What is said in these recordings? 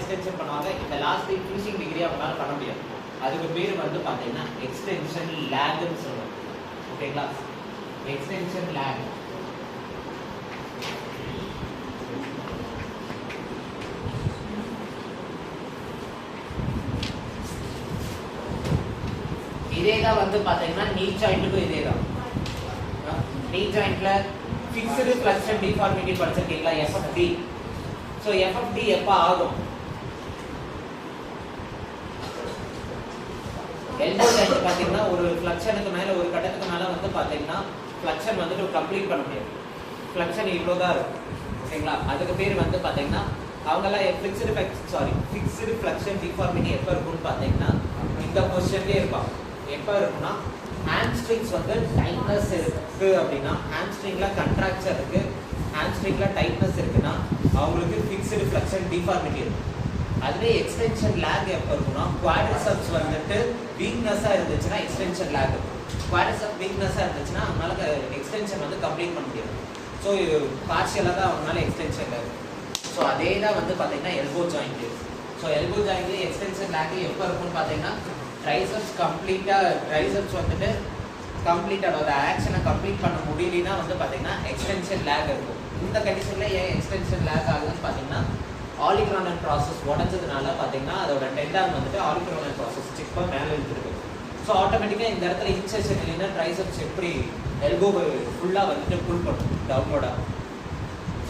Extension பண்ணுவாங்க. இந்த last finishing degree அவங்களால பண்ண முடியாது. அதுக்கு பேர் வந்து பார்த்தீங்கன்னா எக்ஸ்டென்ஷன் லேக்னு சொல்லுவாங்க. ஓகேங்களா? எக்ஸ்டென்ஷன் லேக். இதே தான் வந்து பார்த்தீங்கன்னா நீ ஜாயிண்ட்டுக்கும் இதே தான். நீ ஜாயிண்ட்ல ஃபிக்ஸ்டு ஃப்ளெக்ஷன் டிஃபார்மிட்டி படிச்சிருக்கீங்களா? எஃப்எஃப்டி. ஸோ எஃப்எஃப்டி எப்போ ஆகும்? எல்போ ஜாயிண்ட் பார்த்தீங்கன்னா ஒரு ஃப்ளெக்ஷனுக்கு மேலே ஒரு கட்டத்துக்கு மேலே வந்து பார்த்தீங்கன்னா ஃப்ளெக்ஷன் வந்துட்டு கம்ப்ளீட் பண்ண முடியாது. ஃப்ளெக்ஷன் இவ்வளோ தான் இருக்கும். ஓகேங்களா? அதுக்கு பேர் வந்து பார்த்தீங்கன்னா அவங்கெல்லாம் ஃபிக்ஸ்டு ஃப்ளெக்ஷன் டிஃபார்மிட்டி எப்போ இருக்கும்னு பார்த்தீங்கன்னா இந்த பொசிஷன்லேயே இருப்பாங்க. எப்போ இருக்குன்னா ஹாம்ஸ்ட்ரிங்ஸ் வந்து டைட்னஸ் இருக்கு அப்படின்னா, ஹாம்ஸ்ட்ரிங்ல கண்ட்ராக்சர் இருக்கு, ஹாம்ஸ்ட்ரிங்ல டைட்னஸ் இருக்குன்னா அவங்களுக்கு ஃபிக்ஸ்டு ஃப்ளெக்ஷன் டிஃபார்மிட்டி இருக்கும். அதுவே எக்ஸ்டென்ஷன் லேக் எப்போ இருக்குன்னா குவாட்ரிசெப்ஸ் வந்துட்டு வீக்னஸாக இருந்துச்சுன்னா எக்ஸ்டென்ஷன் லேக் இருக்கும். குவாட்ரிசெப்ஸ் வீக்னஸாக இருந்துச்சுன்னா அவங்களால எக்ஸ்டென்ஷன் வந்து கம்ப்ளீட் பண்ண முடியாது. ஸோ பார்ஷியலாக தான் அவங்களால எக்ஸ்டென்ஷன் லேக். ஸோ அதே தான் வந்து பார்த்தீங்கன்னா elbow joint. So elbow joint extension lag எப்போ இருக்குன்னு பார்த்தீங்கன்னா ட்ரைசெப்ஸ் வந்துட்டு கம்ப்ளீட் அதோட ஆக்ஷனை கம்ப்ளீட் பண்ண முடியலன்னா வந்து பார்த்தீங்கன்னா எக்ஸ்டென்ஷன் லேக் இருக்கும். இந்த கண்டிஷனில் ஏன் எக்ஸ்டென்ஷன் லேக் ஆகுதுன்னு பார்த்தீங்கன்னா ஆலிக்ரோனல் ப்ராசஸ் உடஞ்சதுனால பார்த்தீங்கன்னா அதோட டெண்டான் வந்துட்டு ஆலிக்ரோனல் ப்ராசஸ் சிப்பாக மேலே இழுத்துருக்கு. ஸோ ஆட்டோமேட்டிக்காக இந்த இடத்துல இன்செஷன் இல்லைன்னா ட்ரைசெப்ஸ் எப்படி எல்போ ஃபுல்லாக வந்துட்டு புல் பண்ணும் டவுனோட.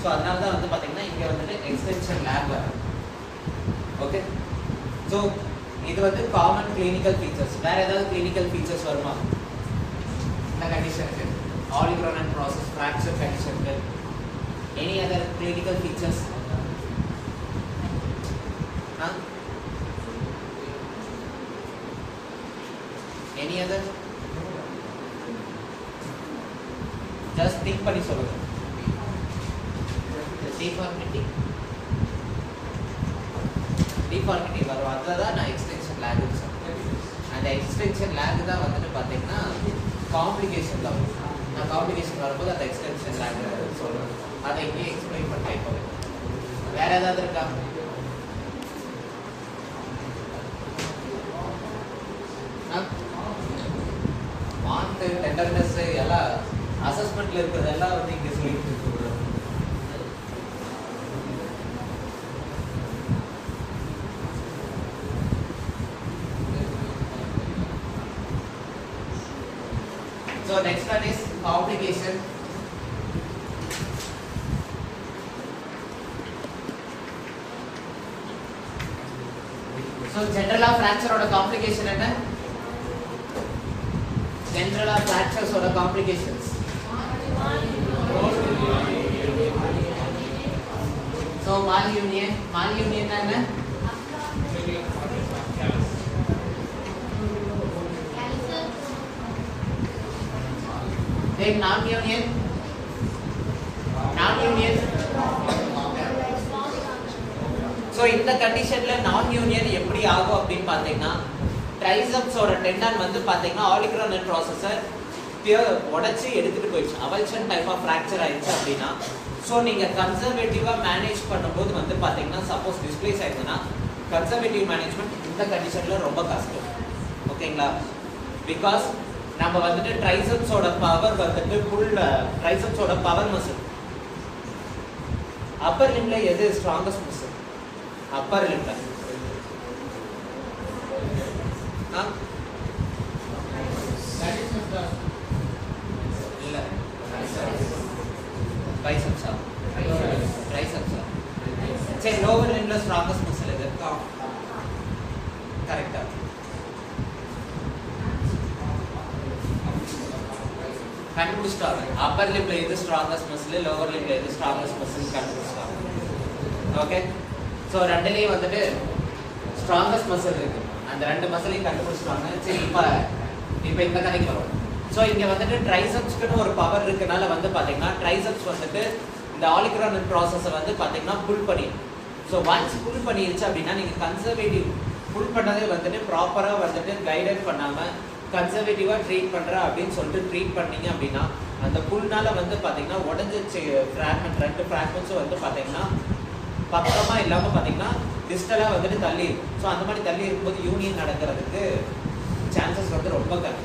ஸோ அதனால தான் வந்து பார்த்தீங்கன்னா இங்கே வந்துட்டு எக்ஸ்டென்ஷன் லேக் வரும். ஓகே. ஸோ இது வந்து காமன் கிளினிக்கல் ஃபீச்சர்ஸ். வேற ஏதாவது கிளினிக்கல் ஃபீச்சர்ஸ் வருமா இந்த கண்டிஷனுக்கு? ஆலிக்ரோனல் ப்ராசஸ் ஃப்ராக்சர் கண்டிஷனுக்கு any other clinical features? Any other? Just think பண்ணி சொல்லுங்க. டிஃபார்மிட்டி வரும். அதுதான் நான் எக்ஸ்டென்ஷன் லேக்னு சொல்றேன். அந்த எக்ஸ்டென்ஷன் லேக் தான் வந்துட்டு பார்த்தீங்கன்னா காம்ப்ளிகேஷன் தான். நான் காம்ப்ளிகேஷன் வரும்போது அந்த எக்ஸ்டென்ஷன் லேக் சொல்றேன். அதை இங்கே எக்ஸ்பிளைன் பண்ணேன். இப்போ வேற ஏதாவது இருக்கா? வாந்து டெண்டர்னஸ் எல்லாம் அசஸ்மெண்ட்ல இருக்கிறதெல்லாம் வந்து இங்கே சொல்லிட்டு சொல்றேன். So next one is complication. So general fracture oda complication enna? General fractures oda complications. So malunion enna? Then non-union. So இந்த கண்டிஷன்ல non-union எப்படி ஆகும் அப்படின்னு பார்த்தீங்கன்னா ட்ரைசெப்ஸோட டெண்டான் வந்து பார்த்தீங்கன்னா ஆலிக்ரோனல் ப்ராசஸை உடைச்சி எடுத்துட்டு போயிடுச்சு. அவல்ஷன் டைப் ஆஃப் ஃப்ராக்சர் ஆயிடுச்சு அப்படின்னா ஸோ நீங்கள் கன்சர்வேட்டிவாக மேனேஜ் பண்ணும்போது வந்து பார்த்தீங்கன்னா சப்போஸ் டிஸ்பிளேஸ் ஆயிடுச்சுன்னா கன்சர்வேட்டிவ் மேனேஜ்மெண்ட் இந்த கண்டிஷனில் ரொம்ப கஷ்டம். ஓகேங்களா? பிகாஸ் நம்ம வந்துட்டு ட்ரைசெப்ஸோட பவர் வந்துட்டு ஃபுல் ட்ரைசெப்ஸோட பவர் மசில். அப்பர் லிம்ல எது ஸ்ட்ராங்கஸ்ட் மசில்? அப்பர் லிம்ல இல்ல பைசெப்ஸா? ட்ரைசெப்ஸா? சரி, லோவர் லிம்ல ஸ்ட்ராங்கஸ்ட் மசில் எது? கரெக்டா? கண்டுபிடிச்சிட்டாங்க. அப்பர் லிம்ல எது ஸ்ட்ராங்கஸ்ட் மசில், லோவர் லிம்ல எது ஸ்ட்ராங்கஸ்ட் மசில் கண்டுபிடிச்சிட்டாங்க. ஓகே. ஸோ ரெண்டுலேயும் வந்துட்டு ஸ்ட்ராங்கஸ்ட் மசில் இருக்கு. அந்த ரெண்டு மசிலையும் கண்டுபிடிச்சிட்டாங்க. சரி, இப்போ இந்த கதைக்கு வரும். ஸோ இங்கே வந்துட்டு ட்ரைசெப்ஸ்க்குன்னு ஒரு பவர் இருக்கனால வந்து பார்த்தீங்கன்னா ட்ரைசெப்ஸ் வந்துட்டு இந்த ஆலிக்ரோனல் ப்ராசஸை வந்து பார்த்தீங்கன்னா புல் பண்ணிடும். ஸோ ஒன்ஸ் புல் பண்ணிடுச்சு அப்படின்னா நீங்கள் கன்சர்வேட்டிவ் புல் பண்ணதே வந்துட்டு ப்ராப்பராக வந்துட்டு கைடன்ஸ் பண்ணாமல் கன்சர்வேட்டிவாக ட்ரீட் பண்ணுற அப்படின்னு சொல்லிட்டு ட்ரீட் பண்ணீங்க அப்படின்னா அந்த புல்னால வந்து பார்த்தீங்கன்னா உடஞ்சி ஃப்ராக்மெண்ட் 2 ஃப்ராக்மெண்ட்ஸும் வந்து பார்த்தீங்கன்னா பக்கமா இல்லாம பாத்தீங்கன்னா டிஸ்டலா வந்துட்டு தள்ளி இருக்கும். ஸோ அந்த மாதிரி தள்ளி இருக்கும்போது யூனியன் நடக்கிறதுக்கு சான்சஸ் வந்து ரொம்ப கம்மி.